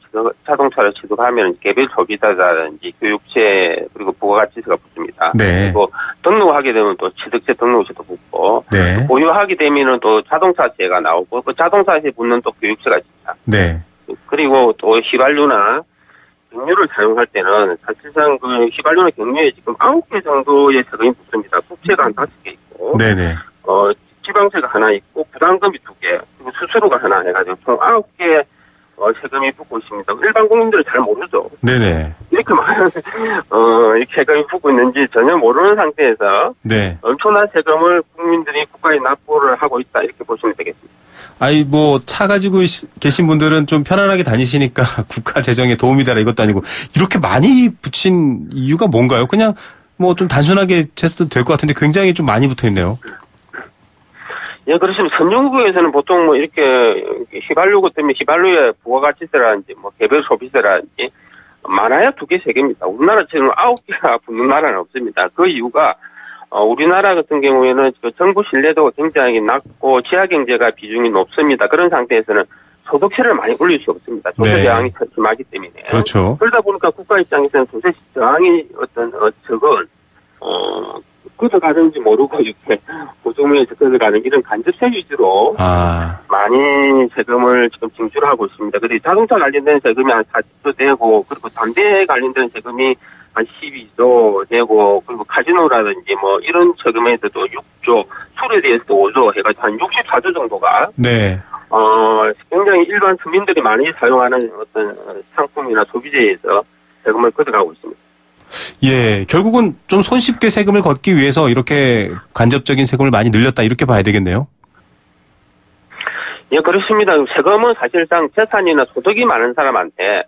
S7: 취득하면 개별 소비자라든지 교육세 그리고 부가가치세가 붙습니다.
S2: 네.
S7: 그리고 등록하게 되면 또 취득세, 등록세도 붙고,
S2: 네.
S7: 보유하게 되면은 또 자동차세가 나오고, 그 자동차세 붙는 또 교육세가 있습니다.
S2: 네.
S7: 그리고 또 휘발유나 경유를 사용할 때는 사실상 휘발유나 경유에 지금 9개 정도의 세금이 붙습니다. 국세가 한 5개 있고,
S2: 네네.
S7: 지방세가 하나 있고 부담금이 2개, 그리고 수수료가 하나 해가지고 총 9개 세금이 붙고 있습니다. 일반 국민들은 잘 모르죠.
S2: 네네.
S7: 이렇게 많은 세금이 붙고 있는지 전혀 모르는 상태에서
S2: 네.
S7: 엄청난 세금을 국민들이 국가에 납부를 하고 있다 이렇게 보시면 되겠습니다.
S2: 차 가지고 계신 분들은 좀 편안하게 다니시니까 국가 재정에 도움이 되라 이것도 아니고 이렇게 많이 붙인 이유가 뭔가요? 그냥 좀 단순하게 했어도 될 것 같은데 굉장히 좀 많이 붙어 있네요.
S7: 예, 그렇습니다. 선진국에서는 보통 이렇게 휘발유 같으면 휘발유의 부가가치세라든지 개별 소비세라든지 많아야 2개, 3개입니다. 우리나라처럼 9개가 붙는 나라는 없습니다. 그 이유가 우리나라 같은 경우에는 정부 신뢰도가 굉장히 낮고 지하경제가 비중이 높습니다. 그런 상태에서는 소득세를 많이 올릴 수 없습니다. 조세 저항이 심하기 때문에.
S2: 그렇죠.
S7: 그러다 보니까 국가 입장에서는 조세 저항이 적은 걷어가는지 모르고 이렇게 고소문에서 걷어가는 이런 간접세 위주로 많이 세금을 지금 징수하고 있습니다. 그리고 자동차 관련된 세금이 한 40조 되고, 그리고 담배 관련된 세금이 한 12조 되고, 그리고 카지노라든지 이런 세금에서도 6조, 술에 대해서도 5조 해가지고 한 64조 정도가
S2: 네.
S7: 굉장히 일반 서민들이 많이 사용하는 어떤 상품이나 소비재에서 세금을 걷어가고 있습니다.
S2: 예, 결국은 좀 손쉽게 세금을 걷기 위해서 이렇게 간접적인 세금을 많이 늘렸다 이렇게 봐야 되겠네요.
S7: 예, 그렇습니다. 세금은 사실상 재산이나 소득이 많은 사람한테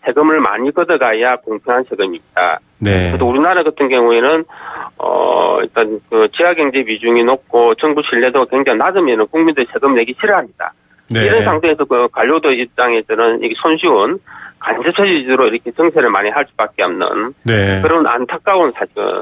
S7: 세금을 많이 걷어가야 공평한 세금입니다.
S2: 네.
S7: 그래도 우리나라 같은 경우에는 일단 지하경제 비중이 높고 정부 신뢰도가 굉장히 낮으면 국민들이 세금 내기 싫어합니다.
S2: 네.
S7: 이런 상태에서 관료들 입장에서는 이게 손쉬운 간접세 위주로 이렇게 정세를 많이 할 수밖에 없는 그런 안타까운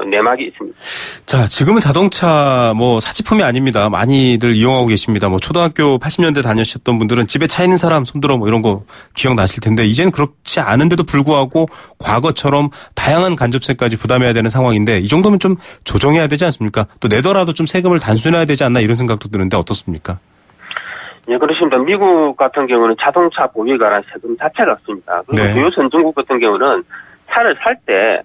S7: 내막이 있습니다.
S2: 자, 지금은 자동차 사치품이 아닙니다. 많이들 이용하고 계십니다. 초등학교 80년대 다니셨던 분들은 집에 차 있는 사람 손들어 이런 거 기억나실 텐데 이제는 그렇지 않은데도 불구하고 과거처럼 다양한 간접세까지 부담해야 되는 상황인데 이 정도면 좀 조정해야 되지 않습니까? 또 내더라도 좀 세금을 단순해야 되지 않나 이런 생각도 드는데 어떻습니까?
S7: 예, 그렇습니다. 미국 같은 경우는 자동차 보유에 관한 세금 자체가 없습니다. 그리고 주요 선진국 같은 경우는 차를 살 때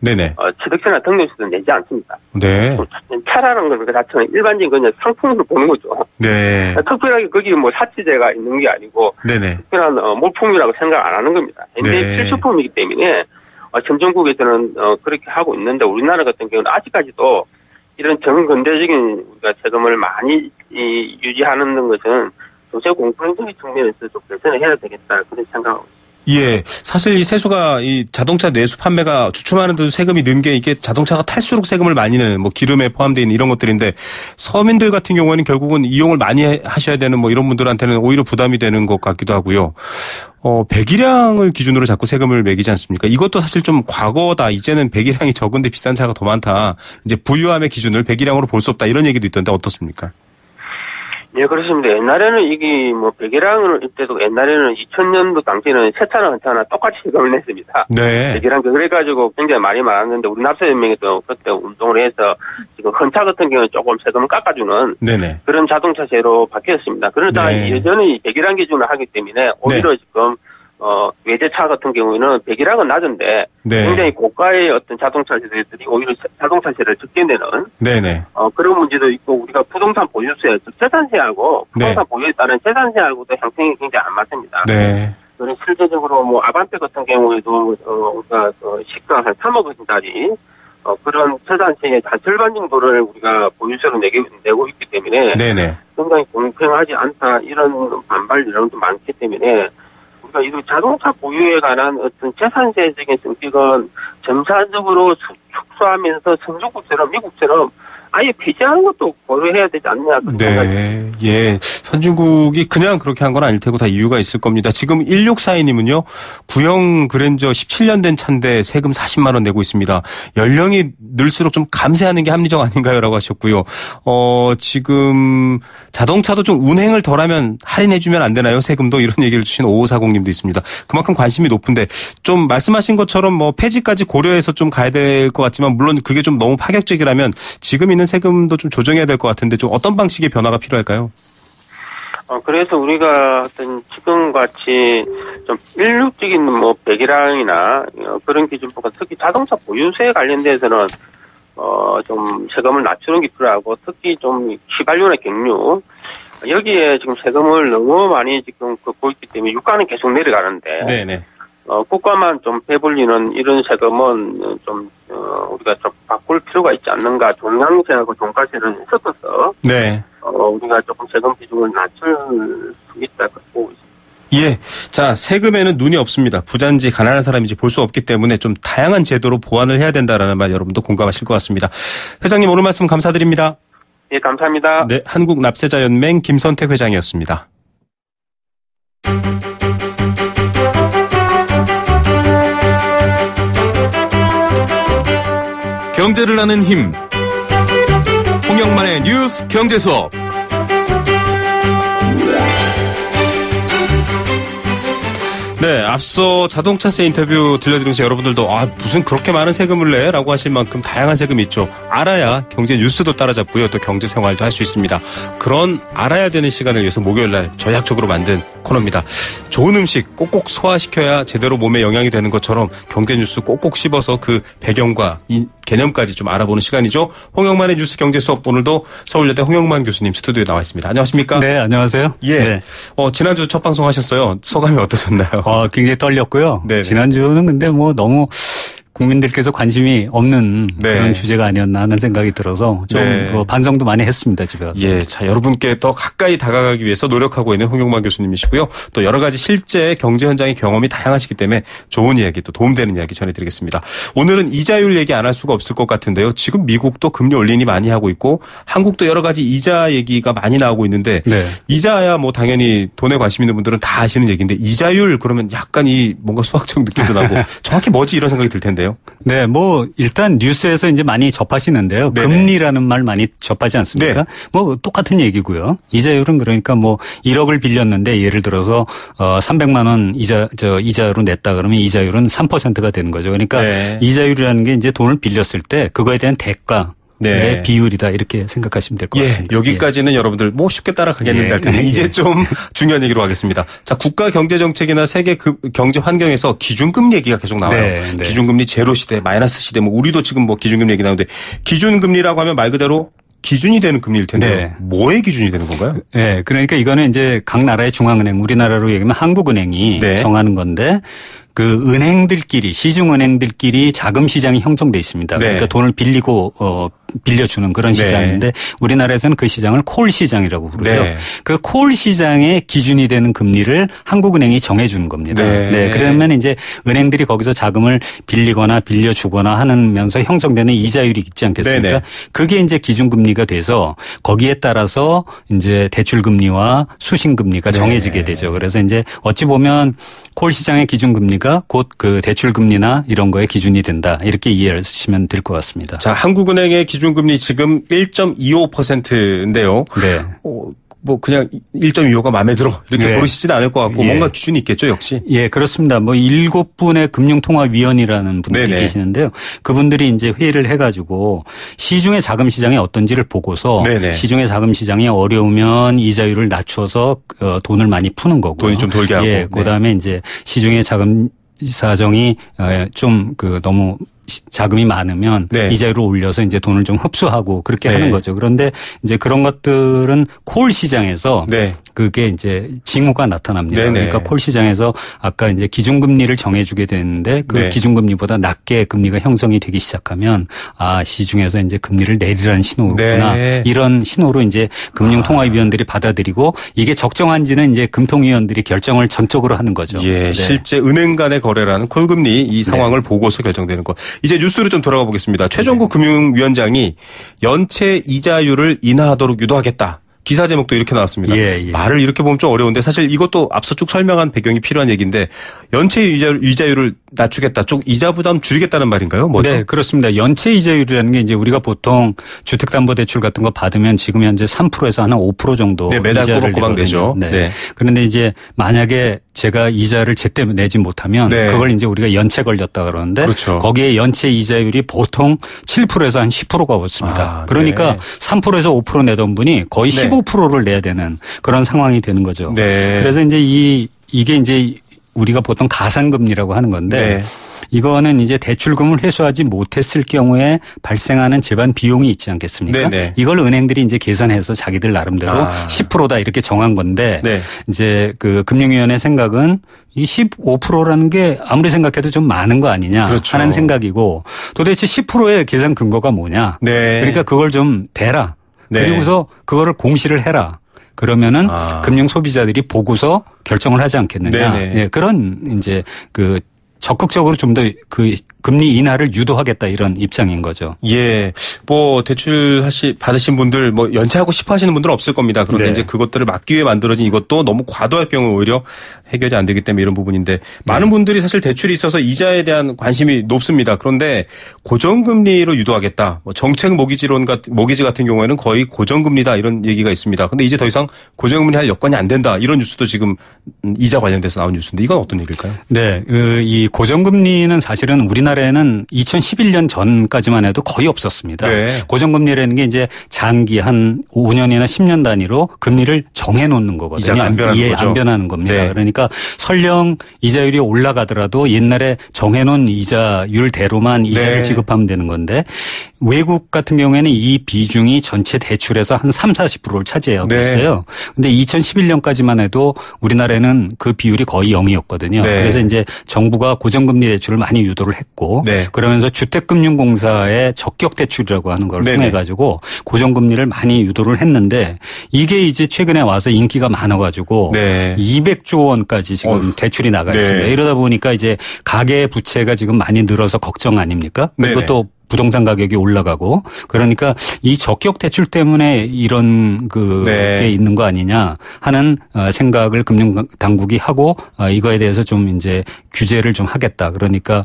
S7: 취득세나 등록세도 내지 않습니다.
S2: 네.
S7: 차라는 것 자체는 일반적인 그냥 상품으로 보는 거죠.
S2: 네.
S7: 특별하게 거기 사치제가 있는 게 아니고 특별한 물품이라고 생각 안 하는 겁니다. 근데 필수품이기 때문에 선진국에서는 그렇게 하고 있는데 우리나라 같은 경우는 아직까지도 이런 정근대적인 우리가 세금을 많이 유지하는 것은 조세 공평적인 측면에서 좀 개선을 해야 되겠다 그런 생각하고 있습니다.
S2: 예. 사실 이 세수가 이 자동차 내수 판매가 주춤하는데도 세금이 는 게 이게 자동차가 탈수록 세금을 많이 내는 뭐 기름에 포함되어 있는 이런 것들인데 서민들 같은 경우에는 결국은 이용을 많이 하셔야 되는 뭐 이런 분들한테는 오히려 부담이 되는 것 같기도 하고요. 배기량을 기준으로 자꾸 세금을 매기지 않습니까? 이것도 사실 좀 과거다. 이제는 배기량이 적은데 비싼 차가 더 많다. 이제 부유함의 기준을 배기량으로 볼 수 없다. 이런 얘기도 있던데 어떻습니까?
S7: 예, 그렇습니다. 옛날에는 이게 뭐 배기량을 때도 옛날에는 2000년도 당시에는 새 차나 한 차나 똑같이 세금을 냈습니다.
S2: 네.
S7: 배기량 그래가지고 굉장히 많이 많았는데 우리 납세연맹에서 그때 운동을 해서 지금 헌차 같은 경우는 조금 세금을 깎아주는 네네. 그런 자동차세로 바뀌었습니다. 그러니까 네. 예전에 배기량 기준을 하기 때문에 오히려 네. 지금 외제차 같은 경우에는 배기량은 낮은데 네. 굉장히 고가의 어떤 자동차 세대들이 오히려 자동차세를 적게 내는 네네. 그런 문제도 있고 우리가 부동산 보유세, 즉 재산세하고 부동산 네. 보유에 따른 재산세하고도 형평이 굉장히 안 맞습니다. 네. 그래서 실제적으로 뭐 아반떼 같은 경우에도 우리가 시가 한 3억 원짜리 그런 재산세의 한 절반 정도를 우리가 보유세로 내고 있기 때문에 네네. 굉장히 공평하지 않다 이런 반발 이런 것도 많기 때문에. 그러니까 이 자동차 보유에 관한 어떤 재산세적인 성격은 점차적으로 축소하면서 선진국처럼 미국처럼 아예 폐지하는 것도 고려해야 되지 않냐.
S2: 네. 예. 선진국이 그냥 그렇게 한 건 아닐 테고 다 이유가 있을 겁니다. 지금 1642님은요. 구형 그랜저 17년 된 차인데 세금 40만 원 내고 있습니다. 연령이 늘수록 좀 감세하는 게 합리적 아닌가요? 라고 하셨고요. 지금 자동차도 좀 운행을 덜하면 할인해주면 안 되나요? 세금도 이런 얘기를 주신 5540님도 있습니다. 그만큼 관심이 높은데 좀 말씀하신 것처럼 뭐 폐지까지 고려해서 좀 가야 될 것 같지만 물론 그게 좀 너무 파격적이라면 지금 있는 세금도 좀 조정해야 될 것 같은데 좀 어떤 방식의 변화가 필요할까요?
S7: 그래서 우리가 어떤 지금 같이 좀 일률적인 뭐 배기량이나 그런 기준보다 특히 자동차 보유세에 관련돼서는 좀 세금을 낮추는 게 필요하고 특히 좀 휘발유나 경유 여기에 지금 세금을 너무 많이 지금 걷고 있기 때문에 유가는 계속 내려가는데 네네. 국가만 좀 배불리는 이런 세금은 좀 우리가 좀 바꿀 필요가 있지 않는가. 종량세하고 종가세를 섞어서 네. 우리가 조금 세금 비중을 낮출 수 있다고 보고 있습니다.
S2: 예. 자, 세금에는 눈이 없습니다. 부자인지 가난한 사람인지 볼 수 없기 때문에 좀 다양한 제도로 보완을 해야 된다라는 말 여러분도 공감하실 것 같습니다. 회장님 오늘 말씀 감사드립니다.
S7: 예, 감사합니다.
S2: 네, 한국납세자연맹 김선택 회장이었습니다.
S8: 경제를 아는 힘 홍영만의 뉴스 경제수업.
S2: 네, 앞서 자동차세 인터뷰 들려드리면서 여러분들도 무슨 그렇게 많은 세금을 내? 라고 하실 만큼 다양한 세금이 있죠. 알아야 경제 뉴스도 따라잡고요. 또 경제 생활도 할 수 있습니다. 그런 알아야 되는 시간을 위해서 목요일날 전략적으로 만든 코너입니다. 좋은 음식 꼭꼭 소화시켜야 제대로 몸에 영향이 되는 것처럼 경제 뉴스 꼭꼭 씹어서 그 배경과 이 개념까지 좀 알아보는 시간이죠. 홍영만의 뉴스 경제 수업 오늘도 서울여대 홍영만 교수님 스튜디오에 나와 있습니다. 안녕하십니까?
S9: 네, 안녕하세요.
S2: 예.
S9: 네.
S2: 지난주 첫 방송 하셨어요. 소감이 어떠셨나요?
S9: 굉장히 떨렸고요. 네네. 지난주는 근데 뭐 너무 국민들께서 관심이 없는 네. 그런 주제가 아니었나 하는 생각이 들어서 좀 네. 반성도 많이 했습니다, 집에 가서.
S2: 예, 자, 여러분께 더 가까이 다가가기 위해서 노력하고 있는 홍영만 교수님이시고요. 또 여러 가지 실제 경제 현장의 경험이 다양하시기 때문에 좋은 이야기 또 도움되는 이야기 전해드리겠습니다. 오늘은 이자율 얘기 안 할 수가 없을 것 같은데요. 지금 미국도 금리 올리니 많이 하고 있고 한국도 여러 가지 이자 얘기가 많이 나오고 있는데 네. 이자야 뭐 당연히 돈에 관심 있는 분들은 다 아시는 얘기인데 이자율 그러면 약간 이 뭔가 수학적 느낌도 나고 정확히 뭐지 이런 생각이 들 텐데요.
S9: 네, 뭐 일단 뉴스에서 이제 많이 접하시는데요. 네네. 금리라는 말 많이 접하지 않습니까? 네. 뭐 똑같은 얘기고요. 이자율은 그러니까 뭐 1억을 빌렸는데 예를 들어서 300만 원 이자로 냈다 그러면 이자율은 3%가 되는 거죠. 그러니까 네. 이자율이라는 게 이제 돈을 빌렸을 때 그거에 대한 대가 네. 비율이다 이렇게 생각하시면 될 것 같습니다.
S2: 여기까지는 여러분들 뭐 쉽게 따라가겠는데 할 텐데 이제 좀 중요한 얘기로 가겠습니다. 자, 국가 경제 정책이나 세계 경제 환경에서 기준금리 얘기가 계속 나와요. 네. 기준금리 제로 시대, 마이너스 시대, 뭐 우리도 지금 뭐 기준금리 얘기 나오는데 기준금리라고 하면 말 그대로 기준이 되는 금리일 텐데 네. 뭐의 기준이 되는 건가요?
S9: 네, 그러니까 이거는 이제 각 나라의 중앙은행, 우리나라로 얘기하면 한국은행이 네. 정하는 건데. 그 은행들끼리 시중은행들끼리 자금 시장이 형성돼 있습니다. 네. 그러니까 돈을 빌리고 빌려주는 그런 시장인데 우리나라에서는 그 시장을 콜 시장이라고 부르죠. 그 콜 시장의 기준이 되는 금리를 한국은행이 정해주는 겁니다. 그러면 이제 은행들이 거기서 자금을 빌리거나 빌려주거나 하면서 형성되는 이자율이 있지 않겠습니까? 그게 이제 기준금리가 돼서 거기에 따라서 이제 대출금리와 수신금리가 정해지게 되죠. 그래서 이제 어찌 보면 콜 시장의 기준금리가 곧 그 대출금리나 이런 거에 기준이 된다. 이렇게 이해하시면 될 것 같습니다.
S2: 자, 한국은행의 기준금리 지금 1.25%인데요. 뭐 그냥 1.25가 마음에 들어 이렇게 모르시지는 않을 것 같고 뭔가 기준이 있겠죠, 역시.
S9: 예, 그렇습니다. 뭐 7분의 금융통화위원이라는 분들이 계시는데요. 그분들이 이제 회의를 해가지고 시중의 자금 시장이 어떤지를 보고서 시중의 자금 시장이 어려우면 이자율을 낮춰서 돈을 많이 푸는 거고.
S2: 돈이 좀 돌게 하고.
S9: 그다음에 이제 시중의 자금 사정이 좀 너무 자금이 많으면 이자율을 올려서 이제 돈을 좀 흡수하고 그렇게 하는 거죠. 그런데 이제 그런 것들은 콜 시장에서 그게 이제 징후가 나타납니다. 그러니까 콜 시장에서 아까 이제 기준금리를 정해주게 되는데 그 기준금리보다 낮게 금리가 형성이 되기 시작하면 시중에서 이제 금리를 내리라는 신호구나. 이런 신호로 이제 금융통화위원들이 받아들이고 이게 적정한지는 이제 금통위원들이 결정을 전적으로 하는 거죠.
S2: 실제 은행 간의 거래라는 콜금리 이 상황을 보고서 결정되는 것. 이제 뉴스로 좀 돌아가 보겠습니다. 최종국 금융위원장이 연체 이자율을 인하하도록 유도하겠다. 기사 제목도 이렇게 나왔습니다. 말을 이렇게 보면 좀 어려운데 사실 이것도 앞서 쭉 설명한 배경이 필요한 얘기인데 연체 이자율을 낮추겠다. 좀 이자 부담 줄이겠다는 말인가요? 뭐죠?
S9: 네, 그렇습니다. 연체 이자율이라는 게 이제 우리가 보통 주택담보대출 같은 거 받으면 지금 현재 3%에서 한 5% 정도
S2: 매달 꼬박꼬박 내죠.
S9: 그런데 이제 만약에 제가 이자를 제때 내지 못하면 그걸 이제 우리가 연체 걸렸다 그러는데 거기에 연체 이자율이 보통 7%에서 한 10%가 왔습니다. 그러니까 3%에서 5% 내던 분이 거의 15%를 내야 되는 그런 상황이 되는 거죠. 그래서 이제 이게 이제 우리가 보통 가산금리라고 하는 건데 이거는 이제 대출금을 회수하지 못했을 경우에 발생하는 재반 비용이 있지 않겠습니까? 이걸 은행들이 이제 계산해서 자기들 나름대로 10%다 이렇게 정한 건데 이제 그 금융위원회 생각은 이 15%라는 게 아무리 생각해도 좀 많은 거 아니냐 하는 생각이고 도대체 10%의 계산 근거가 뭐냐? 그러니까 그걸 좀 대라. 그리고서 그거를 공시를 해라. 그러면은 금융 소비자들이 보고서 결정을 하지 않겠느냐. 그런 이제 그 적극적으로 좀 더 그 금리 인하를 유도하겠다 이런 입장인 거죠.
S2: 뭐 대출 받으신 분들 뭐 연체하고 싶어 하시는 분들은 없을 겁니다. 그런데 이제 그것들을 막기 위해 만들어진 이것도 너무 과도할 경우 오히려 해결이 안 되기 때문에 이런 부분인데 많은 분들이 사실 대출이 있어서 이자에 대한 관심이 높습니다. 그런데 고정금리로 유도하겠다. 뭐 정책 모기지 같은 경우에는 거의 고정금리다 이런 얘기가 있습니다. 그런데 이제 더 이상 고정금리 할 여건이 안 된다 이런 뉴스도 지금 이자 관련돼서 나온 뉴스인데 이건 어떤 얘기일까요?
S9: 이 고정금리는 사실은 우리나라에는 2011년 전까지만 해도 거의 없었습니다. 고정금리라는 게 이제 장기 한 5년이나 10년 단위로 금리를 정해놓는 거거든요.
S2: 이자가 안 변하는 거죠.
S9: 안 변하는 겁니다. 그러니까 설령 이자율이 올라가더라도 옛날에 정해놓은 이자율대로만 이자를 지급하면 되는 건데 외국 같은 경우에는 이 비중이 전체 대출에서 한 30-40%를 차지하고 있어요. 근데 2011년까지만 해도 우리나라에는 그 비율이 거의 0이었거든요. 그래서 이제 정부가 고정금리 대출을 많이 유도를 했고 그러면서 주택금융공사의 적격대출이라고 하는 걸 통해 가지고 고정금리를 많이 유도를 했는데 이게 이제 최근에 와서 인기가 많아가지고 200조 원까지 지금 대출이 나가 있습니다. 이러다 보니까 이제 가계 부채가 지금 많이 늘어서 걱정 아닙니까? 그리고 또 부동산 가격이 올라가고 그러니까 이 적격 대출 때문에 이런 게 있는 거 아니냐 하는 생각을 금융 당국이 하고 이거에 대해서 좀 이제 규제를 좀 하겠다. 그러니까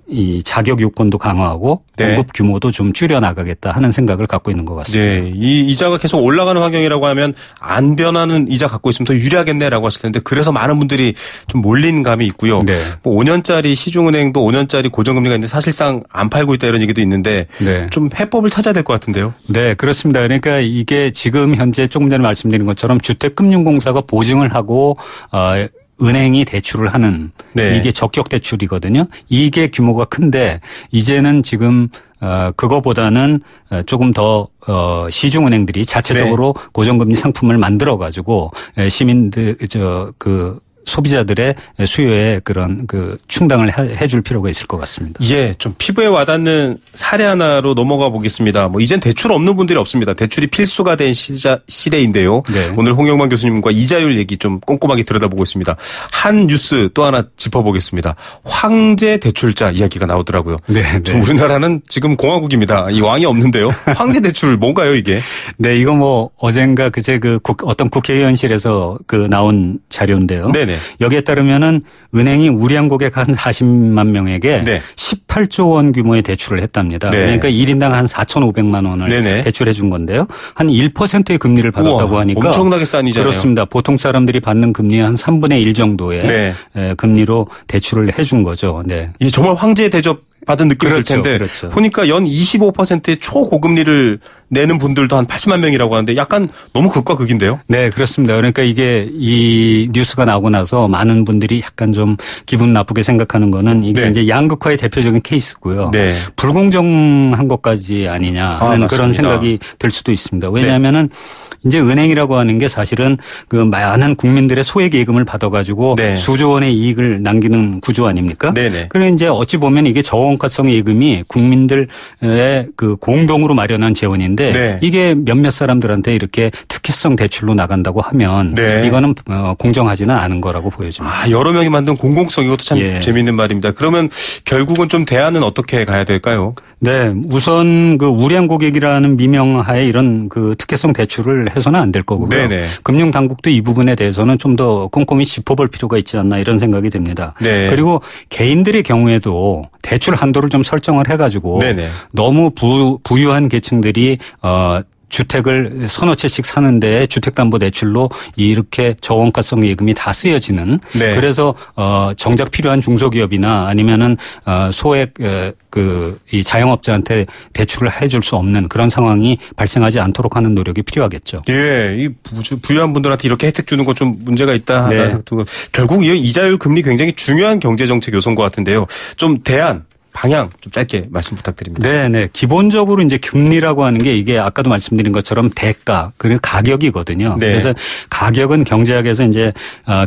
S9: 이 자격 요건도 강화하고 공급 규모도 좀 줄여 나가겠다 하는 생각을 갖고 있는 것 같습니다.
S2: 이 이자가 계속 올라가는 환경이라고 하면 안 변하는 이자 갖고 있으면 더 유리하겠네라고 하실 텐데 그래서 많은 분들이 좀 몰린 감이 있고요. 뭐 5년짜리 시중은행도 5년짜리 고정금리가 있는데 사실상 안 팔고 있다 이런 얘기도 있는데 좀 해법을 찾아야 될 것 같은데요.
S9: 네, 그렇습니다. 그러니까 이게 지금 현재 조금 전에 말씀드린 것처럼 주택금융공사가 보증을 하고 은행이 대출을 하는 이게 적격 대출이거든요. 이게 규모가 큰데 이제는 지금 그거보다는 조금 더 시중은행들이 자체적으로 고정금리 상품을 만들어 가지고 시민들 소비자들의 수요에 그런 충당을 해줄 필요가 있을 것 같습니다.
S2: 예, 좀 피부에 와닿는 사례 하나로 넘어가 보겠습니다. 이젠 대출 없는 분들이 없습니다. 대출이 필수가 된 시대인데요. 네. 오늘 홍영만 교수님과 이자율 얘기 좀 꼼꼼하게 들여다보고 있습니다. 한 뉴스 또 하나 짚어보겠습니다. 황제 대출자 이야기가 나오더라고요. 네. 우리나라는 지금 공화국입니다. 이 왕이 없는데요. 황제 대출 뭔가요 이게?
S9: 네, 이거 어젠가 그제 어떤 국회의원실에서 나온 자료인데요. 네네. 여기에 따르면은 은행이 우량 고객 한 40만 명에게 네. 18조 원 규모의 대출을 했답니다. 네. 그러니까 1인당 한 4,500만 원을 네네. 대출해 준 건데요. 한 1%의 금리를 받았다고 우와, 하니까
S2: 엄청나게 싼 이자네요.
S9: 그렇습니다. 보통 사람들이 받는 금리의 한 3분의 1 정도의 네. 금리로 대출을 해준 거죠. 네.
S2: 이게 정말 황제의 대접 받은 느낌이 들 텐데 그렇죠. 보니까 연 25%의 초고금리를 내는 분들도 한 80만 명이라고 하는데 약간 너무 극과 극인데요.
S9: 네, 그렇습니다. 그러니까 이게 이 뉴스가 나오고 나서 많은 분들이 약간 좀 기분 나쁘게 생각하는 거는 이게 네. 이제 양극화의 대표적인 케이스고요. 네. 불공정한 것까지 아니냐는 그런 생각이 들 수도 있습니다. 왜냐하면은 이제 은행이라고 하는 게 사실은 많은 국민들의 소액 예금을 받아가지고 네. 수조 원의 이익을 남기는 구조 아닙니까? 네네. 그래 이제 어찌 보면 이게 저원가성 예금이 국민들의 공동으로 마련한 재원인데 네. 이게 몇몇 사람들한테 이렇게 특혜성 대출로 나간다고 하면 네. 이거는 공정하지는 않은 거라고 보여집니다.
S2: 여러 명이 만든 공공성 이것도 참 재미있는 말입니다. 그러면 결국은 좀 대안은 어떻게 가야 될까요?
S9: 네, 우선 우량 고객이라는 미명하에 이런 특혜성 대출을 해서는 안 될 거고요. 네네. 금융 당국도 이 부분에 대해서는 좀 더 꼼꼼히 짚어볼 필요가 있지 않나 이런 생각이 듭니다. 네. 그리고 개인들의 경우에도 대출 한도를 좀 설정을 해가지고 네네. 너무 부유한 계층들이 주택을 서너 채씩 사는데 주택담보대출로 이렇게 저원가성 예금이 다 쓰여지는 네. 그래서 정작 필요한 중소기업이나 아니면은 소액 이 자영업자한테 대출을 해줄 수 없는 그런 상황이 발생하지 않도록 하는 노력이 필요하겠죠.
S2: 예, 이 부유한 분들한테 이렇게 혜택 주는 거 좀 문제가 있다. 네. 결국 이 이자율 금리 굉장히 중요한 경제정책 요소인 것 같은데요. 좀 대안. 방향 좀 짧게 말씀 부탁드립니다.
S9: 네. 기본적으로 이제 금리라고 하는 게 이게 아까도 말씀드린 것처럼 대가 그리고 가격이거든요. 네. 그래서 가격은 경제학에서 이제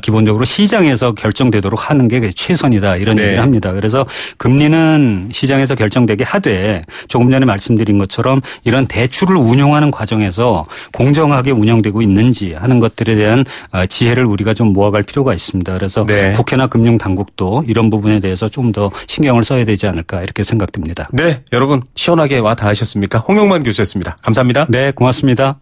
S9: 기본적으로 시장에서 결정되도록 하는 게 최선이다 이런 네. 얘기를 합니다. 그래서 금리는 시장에서 결정되게 하되 조금 전에 말씀드린 것처럼 이런 대출을 운용하는 과정에서 공정하게 운영되고 있는지 하는 것들에 대한 지혜를 우리가 좀 모아갈 필요가 있습니다. 그래서 네. 국회나 금융 당국도 이런 부분에 대해서 좀 더 신경을 써야 되지 않을까 이렇게 생각됩니다.
S2: 네, 여러분 시원하게 와 닿으셨습니까? 홍영만 교수였습니다. 감사합니다.
S9: 네, 고맙습니다.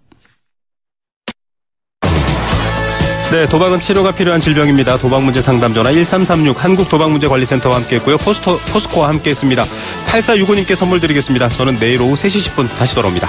S2: 네, 도박은 치료가 필요한 질병입니다. 도박문제 상담 전화 1336 한국도박문제관리센터와 함께했고요. 포스코와 함께했습니다. 8465님께 선물 드리겠습니다. 저는 내일 오후 3시 10분 다시 돌아옵니다.